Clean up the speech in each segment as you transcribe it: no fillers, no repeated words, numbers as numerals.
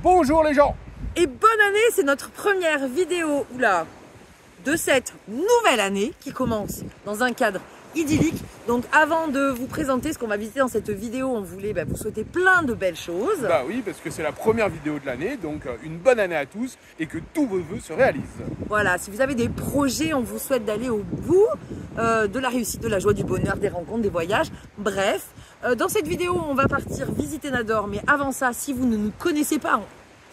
Bonjour les gens. Et bonne année, c'est notre première vidéo de cette nouvelle année qui commence dans un cadre idyllique. Donc avant de vous présenter ce qu'on va visiter dans cette vidéo, on voulait vous souhaiter plein de belles choses. Bah oui, parce que c'est la première vidéo de l'année, donc une bonne année à tous et que tous vos vœux se réalisent. Voilà, si vous avez des projets, on vous souhaite d'aller au bout de la réussite, de la joie, du bonheur, des rencontres, des voyages. Bref, dans cette vidéo, on va partir visiter Nador, mais avant ça, si vous ne nous connaissez pas,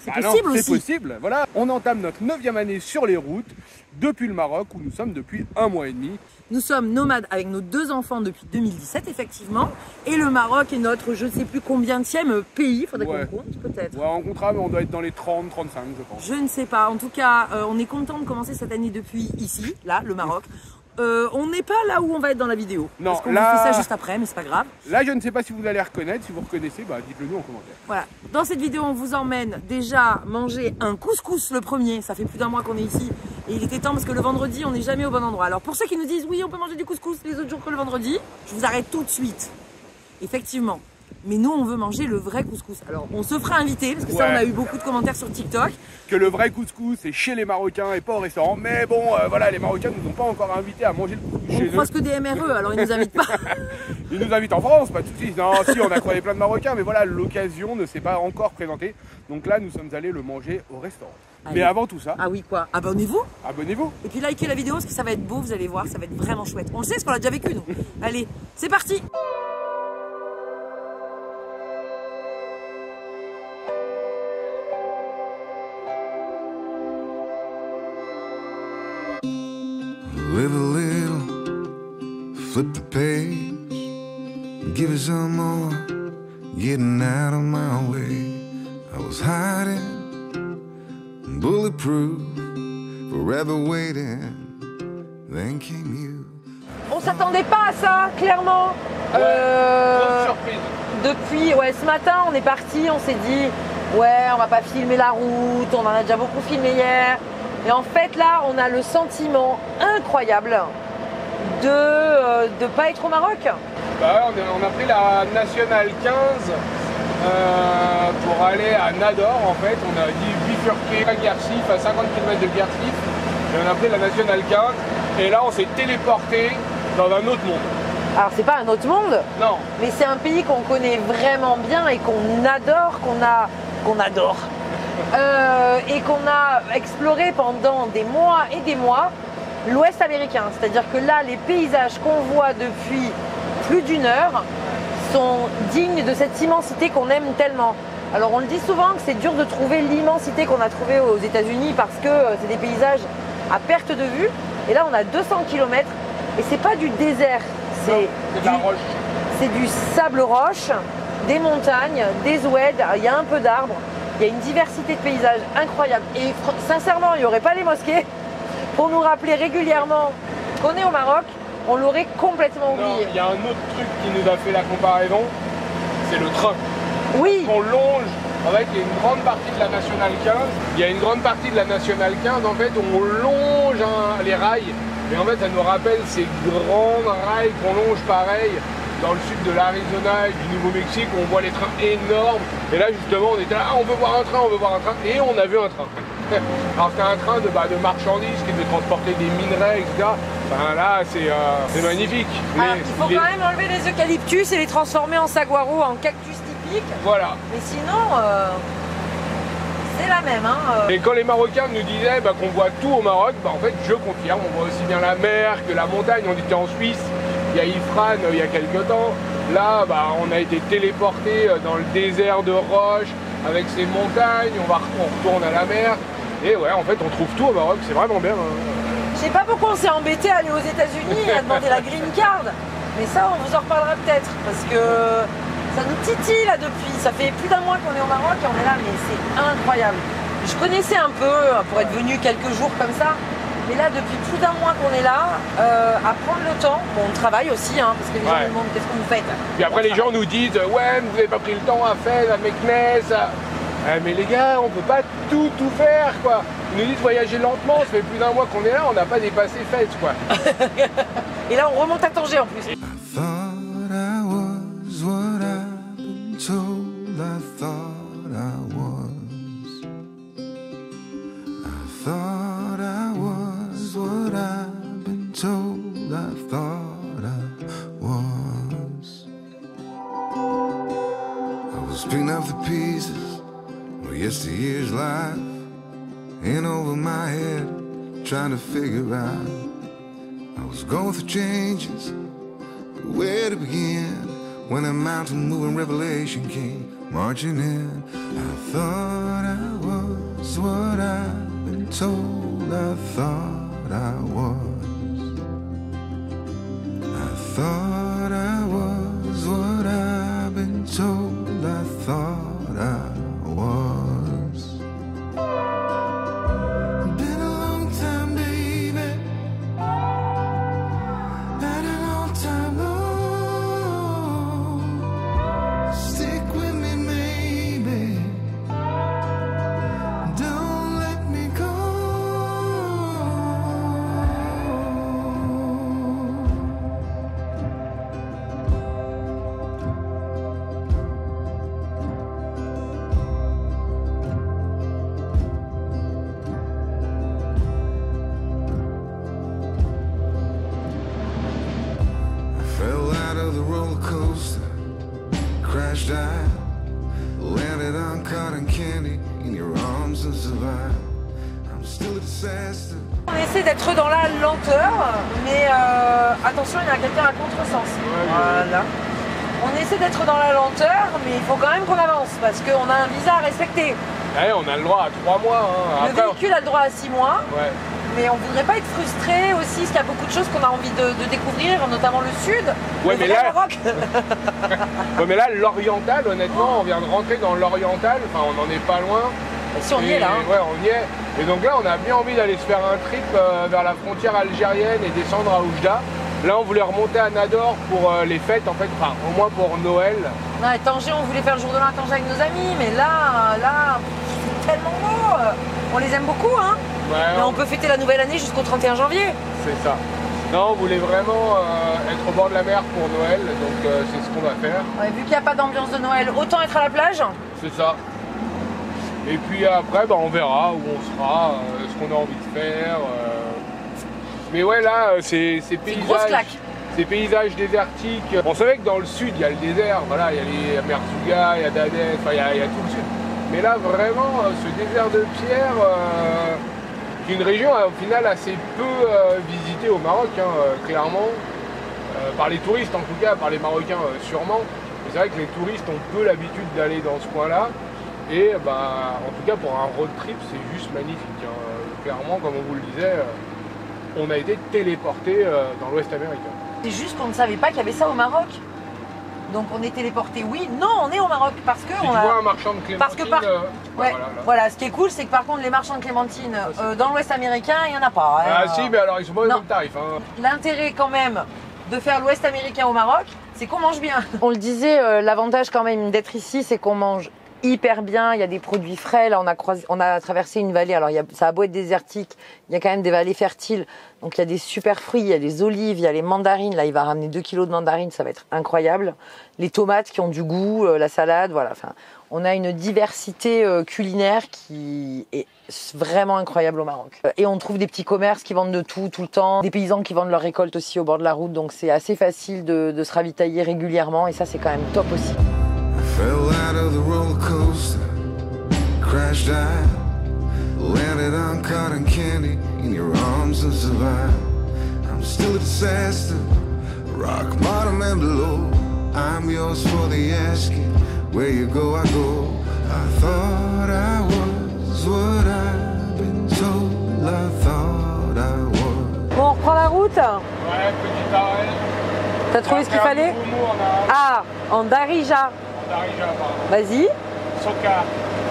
c'est possible aussi. C'est possible, voilà. On entame notre 9e année sur les routes depuis le Maroc où nous sommes depuis 1 mois et demi. Nous sommes nomades avec nos 2 enfants depuis 2017 effectivement. Et le Maroc est notre je ne sais plus combienième pays, faudrait qu'on compte peut-être. Ouais, on comptera mais on doit être dans les 30, 35 je pense. Je ne sais pas, en tout cas on est content de commencer cette année depuis ici, là, le Maroc. On n'est pas là où on va être dans la vidéo. Non, parce qu'on vous fait ça juste après, mais c'est pas grave. Là, je ne sais pas si vous allez reconnaître. Si vous reconnaissez, dites-le nous en commentaire. Voilà. Dans cette vidéo, on vous emmène déjà manger un couscous le premier. Ça fait plus d'1 mois qu'on est ici. Et il était temps parce que le vendredi, on n'est jamais au bon endroit. Alors pour ceux qui nous disent, oui, on peut manger du couscous les autres jours que le vendredi, je vous arrête tout de suite. Effectivement. Mais nous, on veut manger le vrai couscous. Alors, on se fera inviter, parce que ça, on a eu beaucoup de commentaires sur TikTok. Que le vrai couscous, c'est chez les Marocains et pas au restaurant. Mais bon, voilà, les Marocains ne nous ont pas encore invités à manger le couscous chez eux. On croise que des MRE, alors ils nous invitent pas. Ils nous invitent en France, pas de soucis. Non, si, on a croisé plein de Marocains, mais voilà, l'occasion ne s'est pas encore présentée. Donc là, nous sommes allés le manger au restaurant. Allez. Mais avant tout ça... Ah oui, quoi? Abonnez-vous. Abonnez-vous. Et puis likez la vidéo, parce que ça va être beau, vous allez voir, ça va être vraiment chouette. On le sait, parce qu'on l'a déjà vécu, nous. Allez, c'est parti. Live a little, flip the page, give it some more, getting out of my way. I was hiding, bulletproof, forever waiting, then came you. On s'attendait pas à ça, clairement. Grosse surprise. Depuis, ce matin, on est parti, on s'est dit, on va pas filmer la route, on en a déjà beaucoup filmé hier. Et en fait, là, on a le sentiment incroyable de pas être au Maroc. On a pris la Nationale 15 pour aller à Nador. En fait, on a dit bifurquer à Guercif, à 50 km de Guercif. Et on a pris la Nationale 15. Et là, on s'est téléporté dans un autre monde. Alors, c'est pas un autre monde. Non. Mais c'est un pays qu'on connaît vraiment bien et qu'on adore, qu'on adore. Et qu'on a exploré pendant des mois et des mois l'Ouest américain. C'est-à-dire que là, les paysages qu'on voit depuis plus d'1 heure sont dignes de cette immensité qu'on aime tellement. Alors on le dit souvent que c'est dur de trouver l'immensité qu'on a trouvée aux États-Unis parce que c'est des paysages à perte de vue. Et là, on a 200 km et c'est pas du désert, c'est de la roche. C'est du sable roche, des montagnes, des oueds, il y a un peu d'arbres. Il y a une diversité de paysages incroyable. Et sincèrement, il n'y aurait pas les mosquées pour nous rappeler régulièrement qu'on est au Maroc, on l'aurait complètement oublié. Il y a un autre truc qui nous a fait la comparaison, c'est le train. Oui. On longe, en fait, il y a une grande partie de la Nationale 15. Il y a une grande partie de la Nationale 15, en fait, on longe les rails. Et en fait, ça nous rappelle ces grandes rails qu'on longe pareil dans le sud de l'Arizona et du Nouveau-Mexique où on voit les trains énormes. Et là justement on était là, on veut voir un train, on veut voir un train. Et on a vu un train. Alors c'était un train de marchandises qui devait transporter des minerais, etc. Enfin, là c'est magnifique. Alors, il faut quand même enlever les eucalyptus et les transformer en saguaro, en cactus typique. Voilà. Mais sinon, c'est la même. Et quand les Marocains nous disaient qu'on voit tout au Maroc, en fait je confirme, on voit aussi bien la mer que la montagne. On était en Suisse. Il y a Ifrane il y a quelques temps. Là, on a été téléporté dans le désert de roches avec ces montagnes. On retourne à la mer. Et en fait, on trouve tout au Maroc. C'est vraiment bien. Je sais pas pourquoi on s'est embêté à aller aux États-Unis et à demander la green card. Mais ça, on vous en reparlera peut-être. Parce que ça nous titille là depuis. Ça fait plus d'1 mois qu'on est au Maroc et on est là. Mais c'est incroyable. Je connaissais un peu pour être venu quelques jours comme ça. Mais là, depuis plus d'1 mois qu'on est là, à prendre le temps, on travaille aussi, parce que les gens nous demandent qu'est-ce que vous faites. Puis après, les gens nous disent, vous n'avez pas pris le temps à faire, à Meknès. Mais les gars, on peut pas tout faire, quoi. Ils nous disent voyager lentement, ça fait plus d'1 mois qu'on est là, on n'a pas dépassé Fès, quoi. Et là, on remonte à Tanger en plus. told, I thought I was Yesteryear's life in over my head, trying to figure out. I was going through changes, but where to begin when a mountain moving revelation came marching in. I thought I was what I've been told I thought I was. I thought I was what I've been told I thought I was. Been a long time, baby. Been a long time, Lord. Stick with me, maybe. Don't let me go. Fell out of the roller coaster, crashed out, landed on cotton candy in your arms and survived. I'm still a disaster. On essaie d'être dans la lenteur, mais attention, il y a quelqu'un à contresens. Voilà. On essaie d'être dans la lenteur, mais il faut quand même qu'on avance parce qu'on a un visa à respecter. Ouais, on a le droit à 3 mois. Hein. Le véhicule a le droit à 6 mois. Ouais. Mais on voudrait pas être frustré aussi, parce qu'il y a beaucoup de choses qu'on a envie de découvrir, notamment le sud, Ouais, le mais vrai là- Maroc. Ouais, mais là, l'oriental, honnêtement, on vient de rentrer dans l'oriental, enfin, on n'en est pas loin. Si, on y est là, hein. Ouais, on y est. Et donc là, on a bien envie d'aller se faire un trip vers la frontière algérienne et descendre à Oujda. Là, on voulait remonter à Nador pour les fêtes, en fait, enfin, au moins pour Noël. Non, et Tanger, on voulait faire le jour de l'an à Tanger avec nos amis, mais là, c'est tellement beau. On les aime beaucoup, hein. Ouais, Mais on peut fêter la nouvelle année jusqu'au 31 janvier. c'est ça. Non, on voulait vraiment être au bord de la mer pour Noël, donc c'est ce qu'on va faire. Ouais, vu qu'il n'y a pas d'ambiance de Noël, autant être à la plage. C'est ça. Et puis après, bah, on verra où on sera, ce qu'on a envie de faire. Mais ouais, là, ces une grosse paysages, claque. ces paysages désertiques. On savait que dans le sud, il y a le désert, voilà, il y a les Merzouga, il y a Dadès, enfin, il y a tout le sud. Mais là, vraiment, ce désert de pierre, qui est une région au final assez peu visitée au Maroc, hein, clairement. Par les touristes en tout cas, par les Marocains sûrement. Mais c'est vrai que les touristes ont peu l'habitude d'aller dans ce coin-là. Et bah, en tout cas pour un road trip, c'est juste magnifique. Hein. Clairement, comme on vous le disait, on a été téléporté dans l'Ouest américain. C'est juste qu'on ne savait pas qu'il y avait ça au Maroc. Donc on est téléporté, oui. Non, on est au Maroc parce que Si on tu a... vois un marchand de clémentine, Parce que par... ouais, Ouais, là. voilà, ce qui est cool, c'est que par contre les marchands de clémentine Ah, dans l'Ouest américain, il n'y en a pas. Ah si, mais alors ils sont pas au Non. même tarif. Hein. L'intérêt quand même de faire l'Ouest américain au Maroc, c'est qu'on mange bien. On le disait, l'avantage quand même d'être ici, c'est qu'on mange hyper bien, il y a des produits frais. Là, on a traversé une vallée, alors ça a beau être désertique, il y a quand même des vallées fertiles. Donc il y a des super fruits, il y a des olives, il y a les mandarines. Là, il va ramener 2 kilos de mandarines, ça va être incroyable. Les tomates qui ont du goût, la salade, voilà. Enfin, on a une diversité culinaire qui est vraiment incroyable au Maroc. Et on trouve des petits commerces qui vendent de tout le temps, des paysans qui vendent leurs récoltes aussi au bord de la route, donc c'est assez facile de se ravitailler régulièrement et ça c'est quand même top aussi. Fell out of the roller coaster, crashed out, landed on cotton candy in your arms and survived. I'm still a disaster, rock bottom and below. I'm yours for the asking. Where you go, I go. I thought I was what I've been told. I thought I was. Bon, on reprend la route. Ouais, petit arrêt. T'as trouvé ce qu'il Après un fallait? petit boumou, on a Ah, en Darija. Darija, pardon. Vas-y. Socar.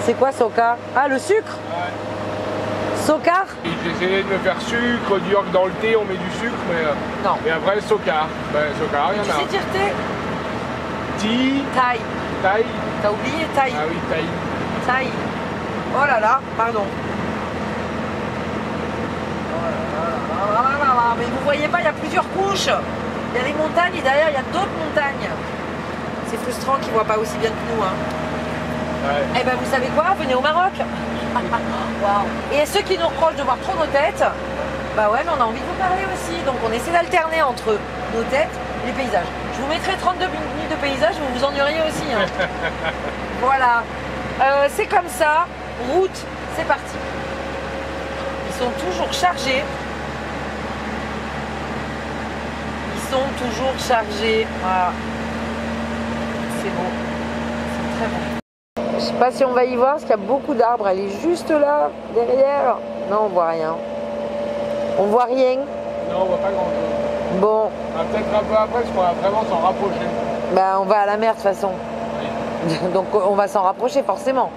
C'est quoi Socar? Ah, le sucre? Ouais. Socar? J'ai essayé de me faire sucre, dire que dans le thé on met du sucre, mais Non. et après Socar. Ben, Socar, il y Tu en a. sais dire thé? Ti, Thaï. Thaï. T'as oublié Thaï. Ah oui, Thaï. Thaï. Oh là là, pardon. Oh là. Mais vous voyez pas, il y a plusieurs couches. Il y a les montagnes et derrière il y a d'autres montagnes. C'est frustrant qu'ils voient pas aussi bien que nous. Hein. Ouais. Eh ben vous savez quoi? Venez au Maroc. Waouh. Et ceux qui nous reprochent de voir trop nos têtes, bah ouais, mais on a envie de vous parler aussi. Donc on essaie d'alterner entre nos têtes et les paysages. Je vous mettrai 32 minutes de paysages, vous vous ennuieriez aussi. Hein. Voilà. C'est comme ça, route, c'est parti. Ils sont toujours chargés. Ils sont toujours chargés. Voilà. C'est beau. C'est très beau. Je sais pas si on va y voir parce qu'il y a beaucoup d'arbres. Elle est juste là, derrière. Non, on voit rien. On voit rien. Non, on voit pas grand-chose. Bon. Peut-être un peu après, parce qu'on va vraiment s'en rapprocher. Bah, on va à la mer de toute façon. Oui. Donc on va s'en rapprocher forcément.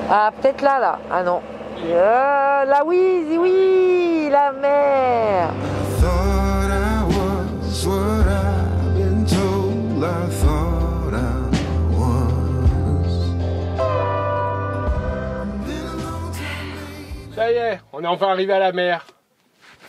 Ah, peut-être là. Ah non. Là, oui, la mer. I thought I was what I've been told. I thought I was. Ça y est, on est enfin arrivé à la mer.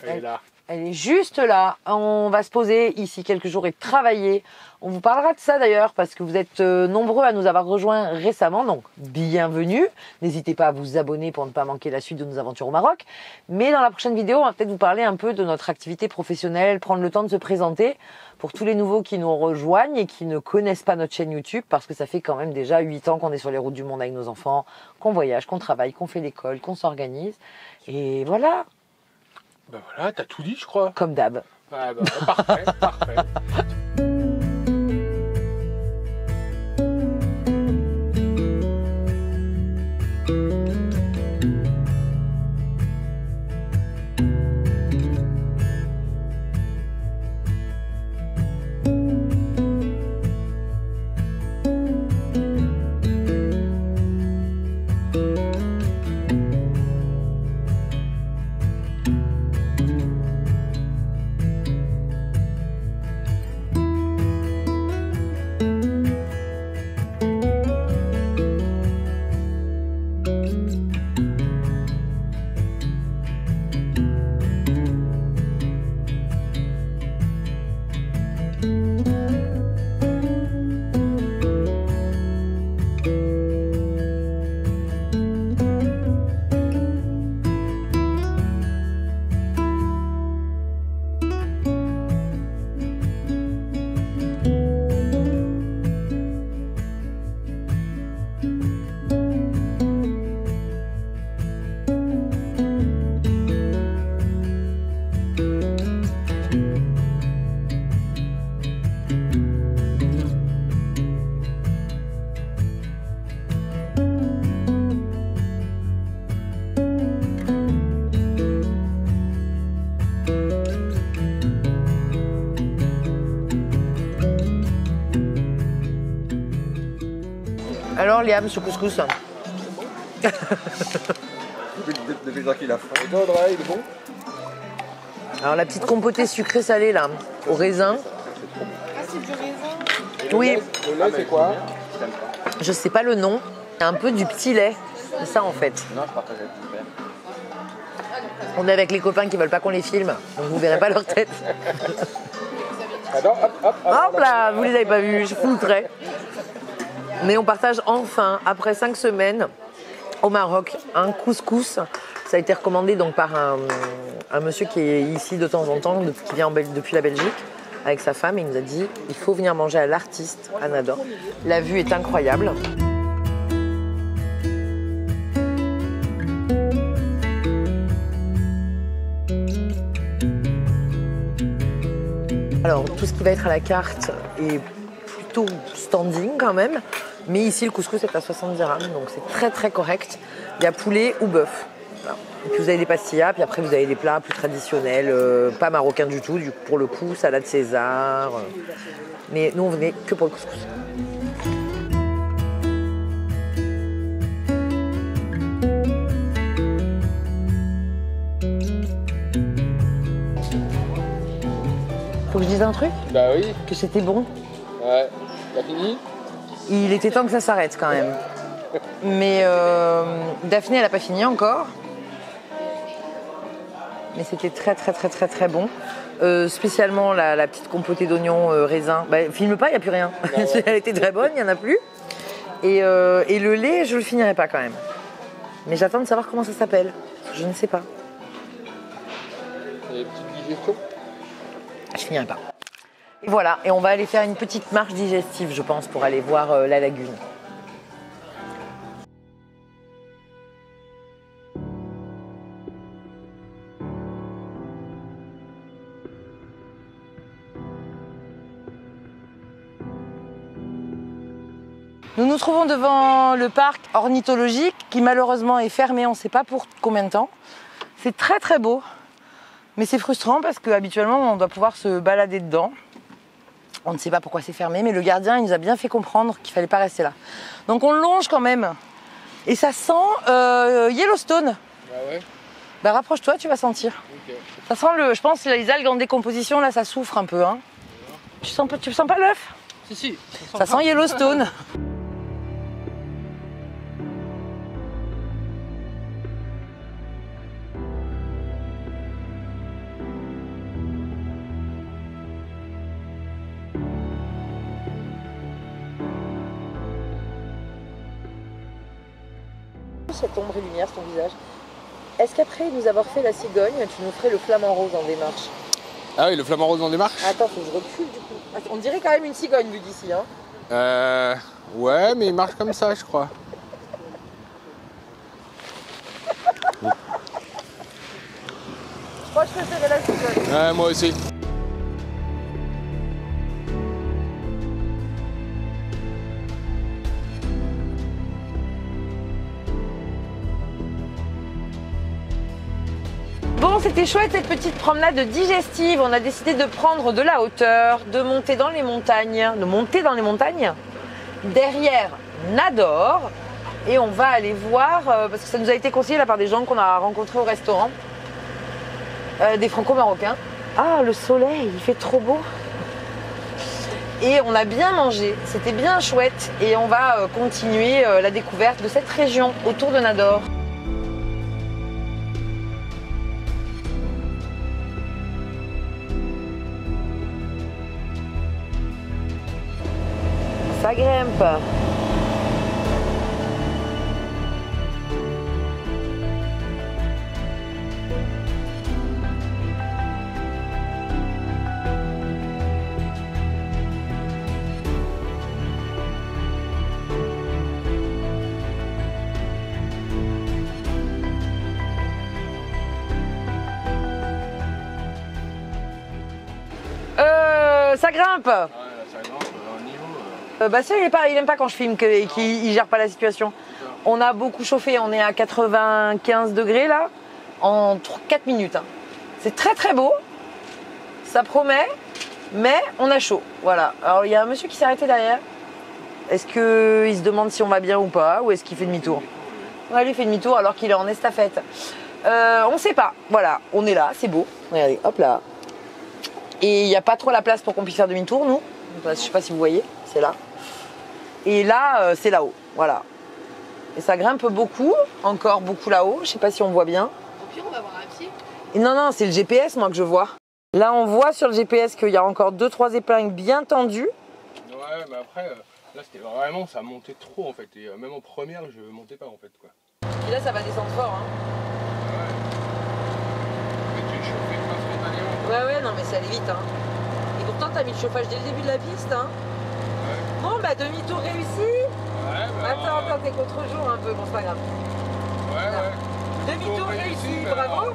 Elle est là. Elle est juste là. On va se poser ici quelques jours et travailler. On vous parlera de ça d'ailleurs parce que vous êtes nombreux à nous avoir rejoints récemment. Donc, bienvenue. N'hésitez pas à vous abonner pour ne pas manquer la suite de nos aventures au Maroc. Mais dans la prochaine vidéo, on va peut-être vous parler un peu de notre activité professionnelle, prendre le temps de se présenter pour tous les nouveaux qui nous rejoignent et qui ne connaissent pas notre chaîne YouTube parce que ça fait quand même déjà 8 ans qu'on est sur les routes du monde avec nos enfants, qu'on voyage, qu'on travaille, qu'on fait l'école, qu'on s'organise. Et voilà. Ben voilà, t'as tout dit, je crois. Comme d'hab. Ah bah, parfait, parfait. Alors Liam, ce couscous. Depuis le temps qu'il a fait. Et toi, Audrey, il est bon? Alors la petite compotée sucrée salée là, au raisin. Ah, c'est du raisin. Oui, Le lait, c'est quoi? je sais pas le nom. Un peu du petit lait. C'est ça en fait. Non, je partageais. Super. On est avec les copains qui veulent pas qu'on les filme, donc vous verrez pas leur tête. Attends, hop, hop, hop. Hop là, vous les avez pas vus, je fous le trait. Mais on partage enfin, après 5 semaines au Maroc, un couscous. Ça a été recommandé donc par un monsieur qui est ici de temps en temps, qui vient depuis la Belgique, avec sa femme. Et il nous a dit, il faut venir manger à l'artiste, à Nador. La vue est incroyable. Alors, tout ce qui va être à la carte est plutôt standing quand même. Mais ici, le couscous est à 70 dirhams, donc c'est très très correct. Il y a poulet ou bœuf. Voilà. Et puis vous avez des pastillas, puis après vous avez des plats plus traditionnels, pas marocains du tout, pour le coup, salade César. Mais nous, on venait que pour le couscous. Faut que je dise un truc? Bah oui. Que c'était bon? Ouais. T'as fini? Il était temps que ça s'arrête quand même. Mais Daphné, elle n'a pas fini encore. Mais c'était très très très très très bon. Spécialement la petite compotée d'oignons raisin. Bah, filme pas, il n'y a plus rien. Elle était très bonne, il n'y en a plus. Et le lait, je le finirai pas quand même. Mais j'attends de savoir comment ça s'appelle. Je ne sais pas. Et petite digestion? Je finirai pas. Et voilà, et on va aller faire une petite marche digestive, je pense, pour aller voir la lagune. Nous nous trouvons devant le parc ornithologique qui malheureusement est fermé, on ne sait pas pour combien de temps. C'est très très beau, mais c'est frustrant parce qu'habituellement on doit pouvoir se balader dedans. On ne sait pas pourquoi c'est fermé, mais le gardien il nous a bien fait comprendre qu'il ne fallait pas rester là. Donc on longe quand même. Et ça sent Yellowstone. Ah ouais. Bah rapproche-toi, tu vas sentir. Ok. Ça sent je pense les algues en décomposition, là ça souffre un peu. Hein. Tu sens pas l'œuf? Si. Ça sent Yellowstone. Cette ombre et lumière, ton visage. Est-ce qu'après nous avoir fait la cigogne, tu nous ferais le flamant rose en démarche? Ah oui, le flamant rose en démarche. Attends, faut que je recule du coup. On dirait quand même une cigogne vu d'ici. Hein. Ouais, mais il marche comme ça, je crois. Je crois que je préférais la cigogne. Ouais, moi aussi. Bon, c'était chouette cette petite promenade digestive. On a décidé de prendre de la hauteur, de monter dans les montagnes. Derrière Nador. Et on va aller voir, parce que ça nous a été conseillé là par des gens qu'on a rencontrés au restaurant. Des franco-marocains. Ah, le soleil, il fait trop beau. Et on a bien mangé, c'était bien chouette. Et on va continuer la découverte de cette région autour de Nador. Ça grimpe. Ça grimpe. Ouais, là, ça grimpe au niveau. Bah ça, il aime pas quand je filme et qu'il gère pas la situation. On a beaucoup chauffé, on est à 95 degrés là, en 4 minutes. Hein. C'est très très beau, ça promet, mais on a chaud. Voilà. Alors il y a un monsieur qui s'est arrêté derrière. Est-ce qu'il se demande si on va bien ou pas, ou est-ce qu'il fait demi-tour? Ouais, lui il fait demi-tour alors qu'il est en estafette. On sait pas. Voilà, on est là, c'est beau. Regardez, hop là. Et il n'y a pas trop la place pour qu'on puisse faire demi-tour, nous. Je sais pas si vous voyez, c'est là. Et là, c'est là-haut, voilà. Et ça grimpe beaucoup, encore beaucoup là-haut. Je sais pas si on voit bien. Au pire, on va voir à pied. Et non, c'est le GPS, moi, que je vois. Là, on voit sur le GPS qu'il y a encore 2-3 épingles bien tendues. Ouais, mais après, là, c'était vraiment, ça montait trop, en fait. Et même en première, je montais pas, en fait, quoi. Et là, ça va descendre fort, hein. Ouais. Mais tu es chauffé instantanément. Ouais, non, mais ça allait vite, hein. Et pourtant, t'as mis le chauffage dès le début de la piste, hein. Ouais. Bon, bah, demi-tour réussi. Ouais, bah. Attends, t'es contre-jour un peu, bon, c'est pas grave. Ouais. Demi-tour réussi, bravo.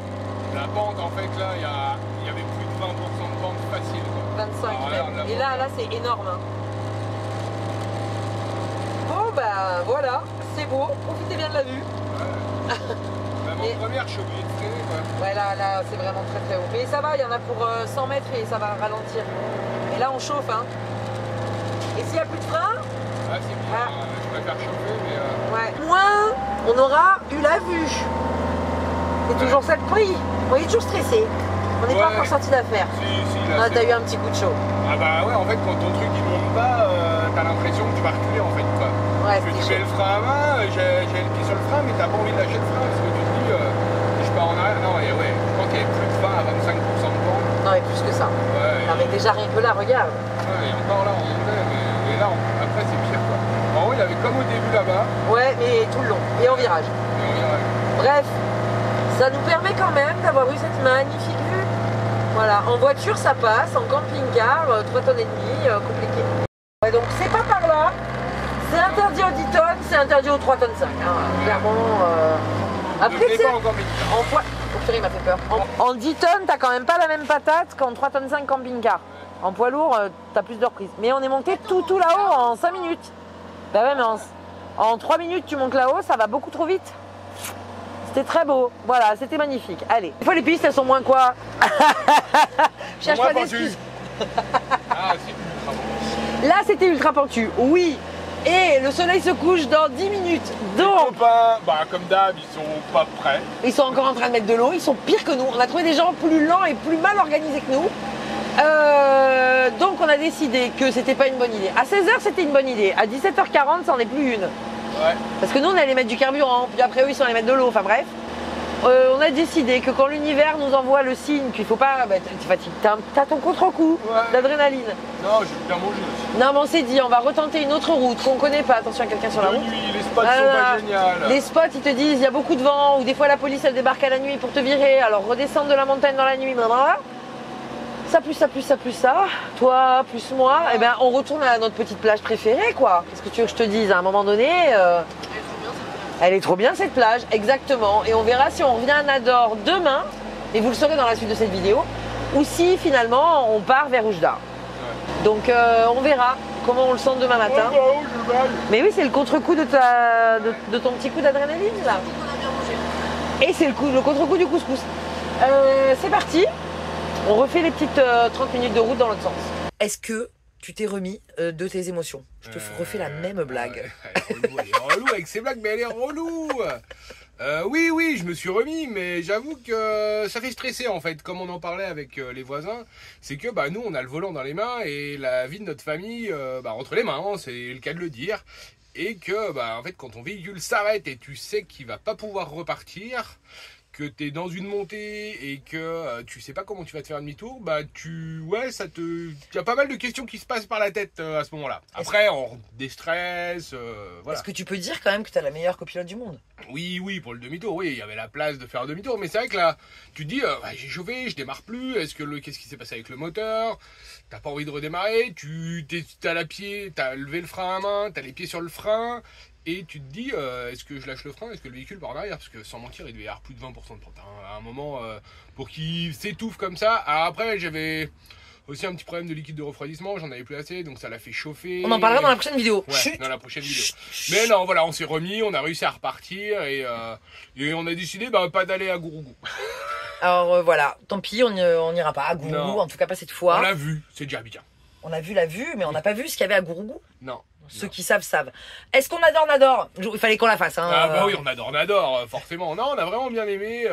La pente, en fait, là, il y avait plus de 20% de pente facile, quoi. 25 Alors, même. regarde, Et là, c'est énorme, hein. Bon, bah, voilà, c'est beau. Profitez bien de la vue. Même en première, je suis obligé de freiner, quoi. Ouais, là, c'est vraiment très très haut. Mais ça va, il y en a pour 100 mètres et ça va ralentir. Et là, on chauffe, hein. Et s'il n'y a plus de frein, Ah, c'est bien, je préfère chauffer, mais... ouais. Moins, on aura eu la vue. C'est toujours ça le prix. On est toujours stressé. On n'est pas encore sorti d'affaires. Si, là, Ah, t'as eu un petit coup de chaud. Ah bah ouais, en fait, quand ton truc il monte pas, t'as l'impression que tu vas reculer, en fait, quoi. Ouais, Parce que tu c'était mets le frein à main, j'ai le pied sur le frein, mais t'as pas envie de lâcher le frein, parce que tu te dis, je pars en arrière. Non, et ouais, je crois qu'il y avait plus de 20 à 25% de pente. Non, mais plus que ça. Ouais, Non, mais déjà, rien que là, regarde. ouais, et encore là, on montait, mais et là, après, c'est pire, quoi. En haut, il y avait comme au début là-bas, Ouais, mais tout le long. Et en virage. mais on dirait. Bref, ça nous permet quand même d'avoir eu cette magnifique vue. Voilà, en voiture ça passe, en camping-car, 3 tonnes et demie, compliqué. Ouais, donc c'est pas par là, c'est interdit aux 10 tonnes, c'est interdit aux 3 tonnes 5. Hein. Clairement, après Ne c'est... pas encore méditer. En poids... Oh, purée, il m'a fait peur. En 10 tonnes, t'as quand même pas la même patate qu'en 3 tonnes 5 camping-car. En poids lourd, t'as plus de reprises. Mais on est monté tout là-haut en 5 minutes. Bah ouais, mais en 3 minutes, tu montes là-haut, ça va beaucoup trop vite. C'était très beau. Voilà, c'était magnifique. Allez. Des fois, les pistes, elles sont moins quoi. Cherche Moins pas pentues. d'excuses. Ah, c'est ultra bon. Là, c'était ultra pentu. Oui. Et le soleil se couche dans 10 minutes. Les Donc, copains, bah, comme d'hab, ils sont pas prêts. ils sont encore en train de mettre de l'eau. Ils sont pires que nous. On a trouvé des gens plus lents et plus mal organisés que nous. Donc, on a décidé que c'était pas une bonne idée. À 16h, c'était une bonne idée. À 17h40, ça en est plus une. Ouais. Parce que nous, on allait mettre du carburant. Puis après, eux, ils sont allés mettre de l'eau. Enfin, bref. On a décidé que quand l'univers nous envoie le signe qu'il faut pas. Bah, t'es fatigué. T'as ton contre-coup Ouais. d'adrénaline. Non, j'ai bien mangé aussi. Non, mais on s'est dit, on va retenter une autre route qu'on connaît pas. Attention à quelqu'un sur la De route. nuit, les spots Ah, sont là, pas là. géniaux. Les spots, ils te disent, il y a beaucoup de vent, ou des fois la police, elle débarque à la nuit pour te virer. Alors redescendre de la montagne dans la nuit, blablabla. Ça plus ça plus ça plus ça. Toi plus moi. Eh ben, on retourne à notre petite plage préférée, quoi. Qu'est-ce que tu veux que je te dise? À un moment donné, elle est trop bien cette plage, exactement. Et on verra si on revient à Nador demain, et vous le saurez dans la suite de cette vidéo, ou si finalement on part vers Oujda. Donc on verra comment on le sent demain matin. Oh, bah, oh, je baille. Mais oui, c'est le contre-coup de ton petit coup d'adrénaline là. Et c'est le contre-coup du couscous. C'est parti. On refait les petites 30 minutes de route dans l'autre sens. Est-ce que tu t'es remis de tes émotions? Je te refais la même blague. Elle est relou avec ses blagues, mais elle est relou. Oui, je me suis remis, mais j'avoue que ça fait stresser en fait, comme on en parlait avec les voisins. C'est que bah, nous, on a le volant dans les mains et la vie de notre famille entre les mains, hein, c'est le cas de le dire. Et que bah, en fait, quand ton véhicule s'arrête et tu sais qu'il va pas pouvoir repartir, que tu es dans une montée et que tu sais pas comment tu vas te faire demi-tour, bah tu y a pas mal de questions qui se passent par la tête à ce moment-là. Après, on déstresse, voilà. Est-ce que tu peux dire quand même que tu as la meilleure copilote du monde? Oui, pour le demi-tour, oui, il y avait la place de faire un demi-tour, mais c'est vrai que là, tu te dis, j'ai chauffé, je démarre plus, qu'est-ce qui s'est passé avec le moteur? T'as pas envie de redémarrer, t'as levé le frein à main, t'as les pieds sur le frein, et tu te dis, est-ce que je lâche le frein, est-ce que le véhicule part en arrière? Parce que sans mentir, il devait y avoir plus de 20% de pente, hein, à un moment, pour qu'il s'étouffe comme ça. Alors après, j'avais aussi un petit problème de liquide de refroidissement, j'en avais plus assez, donc ça l'a fait chauffer. On en parlera dans la prochaine vidéo. Ouais, Chut. dans la prochaine vidéo. Mais non, voilà, on s'est remis, on a réussi à repartir et on a décidé pas d'aller à Gourougou. Alors voilà, tant pis, on n'ira pas à Gourougou, Non. en tout cas pas cette fois. On l'a vu, c'est déjà bien. On a vu la vue, mais on n'a pas vu ce qu'il y avait à Gourougou. Non. Ceux qui savent, savent. Est-ce qu'on adore Nador? Il fallait qu'on la fasse. Hein. Ah bah oui, on adore, forcément. Non, on a vraiment bien aimé.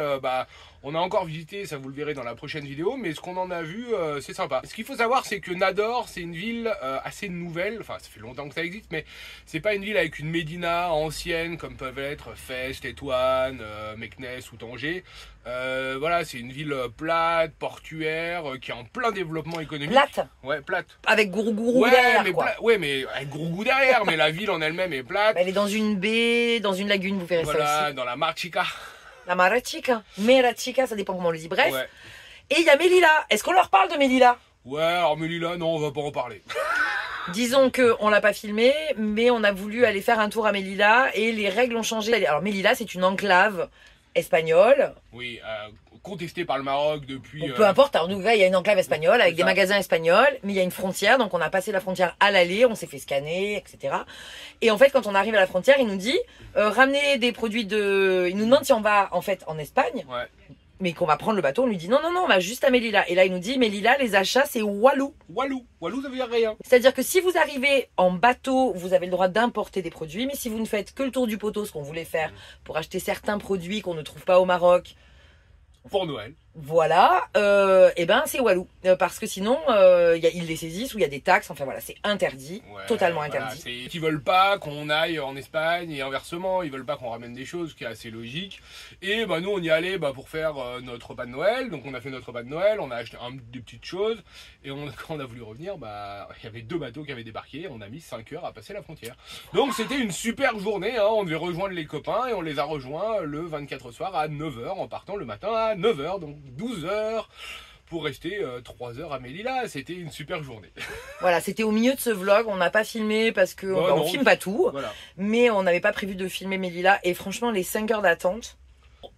On a encore visité, ça vous le verrez dans la prochaine vidéo, mais ce qu'on en a vu, c'est sympa. Ce qu'il faut savoir, c'est que Nador, c'est une ville assez nouvelle. Enfin, ça fait longtemps que ça existe, mais c'est pas une ville avec une médina ancienne comme peuvent être Fès, Tétouan, Meknès ou Tanger. Voilà, c'est une ville plate, portuaire, qui est en plein développement économique. Plate? Ouais, plate. Avec Gourougou Ouais, derrière, mais quoi. ouais, mais avec Gourougou derrière, mais la ville en elle-même est plate. Elle est dans une baie, dans une lagune, vous verrez ça Voilà, aussi. dans la Marchica. La Marachica, Merachica, ça dépend comment on le dit. Bref. Ouais. Et il y a Melilla. Est-ce qu'on leur parle de Melilla? Ouais, alors Melilla, non, on va pas en parler. Disons qu'on l'a pas filmé, mais on a voulu aller faire un tour à Melilla et les règles ont changé. Alors Melilla, c'est une enclave espagnole. Oui, contesté par le Maroc depuis... Bon, peu importe, alors nous, il y a une enclave espagnole avec C'est des ça. magasins espagnols, mais il y a une frontière, donc on a passé la frontière à l'aller, on s'est fait scanner, etc. Et en fait, quand on arrive à la frontière, il nous dit, ramenez des produits de... Il nous demande si on va, en fait, en Espagne, Ouais. mais qu'on va prendre le bateau, on lui dit, non, on va juste à Melilla. Et là, il nous dit, Melilla, les achats, c'est Walou. Walou, ça veut dire rien. C'est-à-dire que si vous arrivez en bateau, vous avez le droit d'importer des produits, mais si vous ne faites que le tour du poteau, ce qu'on voulait faire pour acheter certains produits qu'on ne trouve pas au Maroc, Pour Noël. voilà, et ben c'est Walou. Parce que sinon, ils les saisissent ou il y a des taxes, enfin voilà, c'est interdit, Ouais, totalement voilà, interdit. ils veulent pas qu'on aille en Espagne et inversement, ils veulent pas qu'on ramène des choses, ce qui est assez logique. Et nous on y allait pour faire notre repas de Noël. Donc on a fait notre repas de Noël, on a acheté des petites choses et quand on a voulu revenir, il y avait 2 bateaux qui avaient débarqué, on a mis 5 heures à passer la frontière. Donc c'était une super journée, hein. On devait rejoindre les copains et on les a rejoints le 24 soir à 9h en partant le matin à 9h, donc 12 heures pour rester 3 heures à Melilla. C'était une super journée. Voilà, c'était au milieu de ce vlog, on n'a pas filmé parce que on non, filme pas tout, Voilà. mais on n'avait pas prévu de filmer Melilla et franchement les 5 heures d'attente,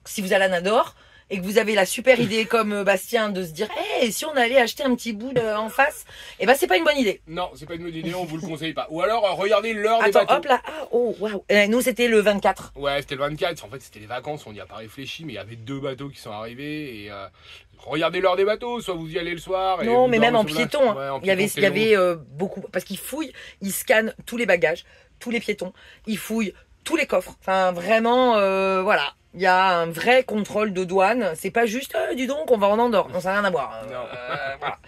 si vous allez à Nador, et que vous avez la super idée comme Bastien de se dire hey, si on allait acheter un petit bout en face, eh ben c'est pas une bonne idée. Non, c'est pas une bonne idée, on vous le conseille pas. Ou alors regardez l'heure des Attends, bateaux. hop là, ah, oh waouh. Nous c'était le 24. Ouais, c'était le 24, en fait c'était les vacances, on n'y a pas réfléchi, mais il y avait 2 bateaux qui sont arrivés et regardez l'heure des bateaux, soit vous y allez le soir. Et Non, vous mais même en dormez sur piéton, la- hein. Ouais, en il y avait, piéton, il y avait beaucoup, parce qu'ils fouillent, ils scannent tous les bagages, tous les piétons, ils fouillent tous les coffres. Enfin, vraiment, voilà. Il y a un vrai contrôle de douane. C'est pas juste, dis donc, on va en Andorre. Non, ça n'a rien à voir. Non. Voilà.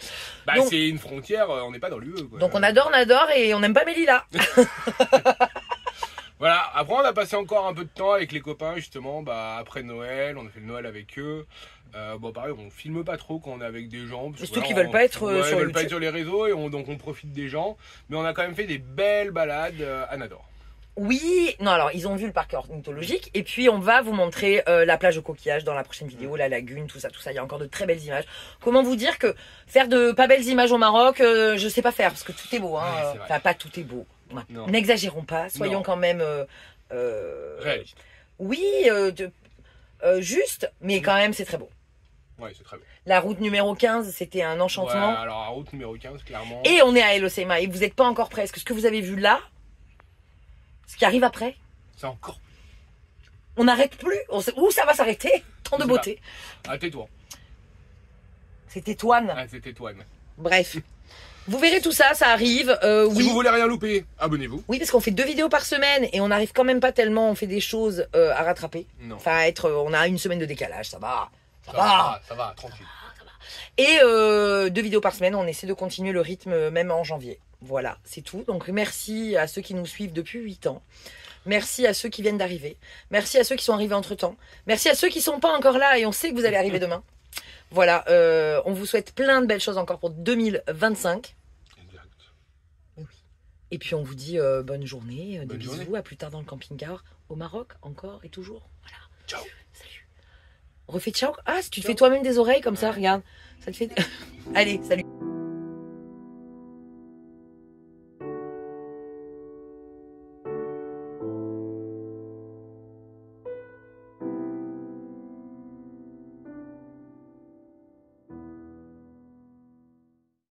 Bah, Donc- c'est une frontière, on n'est pas dans l'UE. Donc on adore et on n'aime pas Mélila. Voilà, après on a passé encore un peu de temps avec les copains justement, bah, après Noël, on a fait le Noël avec eux. Bon pareil, on filme pas trop quand on est avec des gens. Parce que, Surtout voilà, qu'ils veulent pas être ouais, sur ils veulent pas YouTube. être sur les réseaux et donc on profite des gens. Mais on a quand même fait des belles balades à Nador. Oui, non alors ils ont vu le parc ornithologique et puis on va vous montrer la plage au coquillage dans la prochaine vidéo, la lagune, tout ça, il y a encore de très belles images. Comment vous dire que faire de pas belles images au Maroc, je sais pas faire parce que tout est beau, hein. Ouais, c'est vrai. Enfin pas tout est beau. Non. N'exagérons pas, soyons Non. quand même Réaliste. oui, juste, mais quand même c'est très beau. Ouais, c'est très beau. La route numéro 15, c'était un enchantement. Ouais, alors la route numéro 15, clairement. Et on est à El Hoceima et vous n'êtes pas encore prêts. Est-ce que ce que vous avez vu là, ce qui arrive après, C'est encore. on n'arrête plus. Où ça va s'arrêter? Tant de Je sais beauté. Ah, tais-toi. C'était Toine. Ah, c'était Toine. Bref. Vous verrez tout ça, ça arrive. Si Oui. vous voulez rien louper, abonnez-vous. Oui, parce qu'on fait 2 vidéos par semaine et on n'arrive quand même pas tellement. On fait des choses à rattraper. Non. Enfin, on a une semaine de décalage, ça va. Ça va, tranquille. Et 2 vidéos par semaine, on essaie de continuer le rythme même en janvier. Voilà, c'est tout. Donc merci à ceux qui nous suivent depuis 8 ans. Merci à ceux qui viennent d'arriver. Merci à ceux qui sont arrivés entre-temps. Merci à ceux qui sont pas encore là et on sait que vous allez arriver demain. Voilà, on vous souhaite plein de belles choses encore pour 2025. Exact. Et puis on vous dit bonne journée, des Bonne bisous, journée. à plus tard dans le camping-car, au Maroc, encore et toujours. Voilà, Ciao. salut. Refais ciao. Ah, si tu te fais toi-même des oreilles comme ça, regarde. Ça te fait... Allez, salut.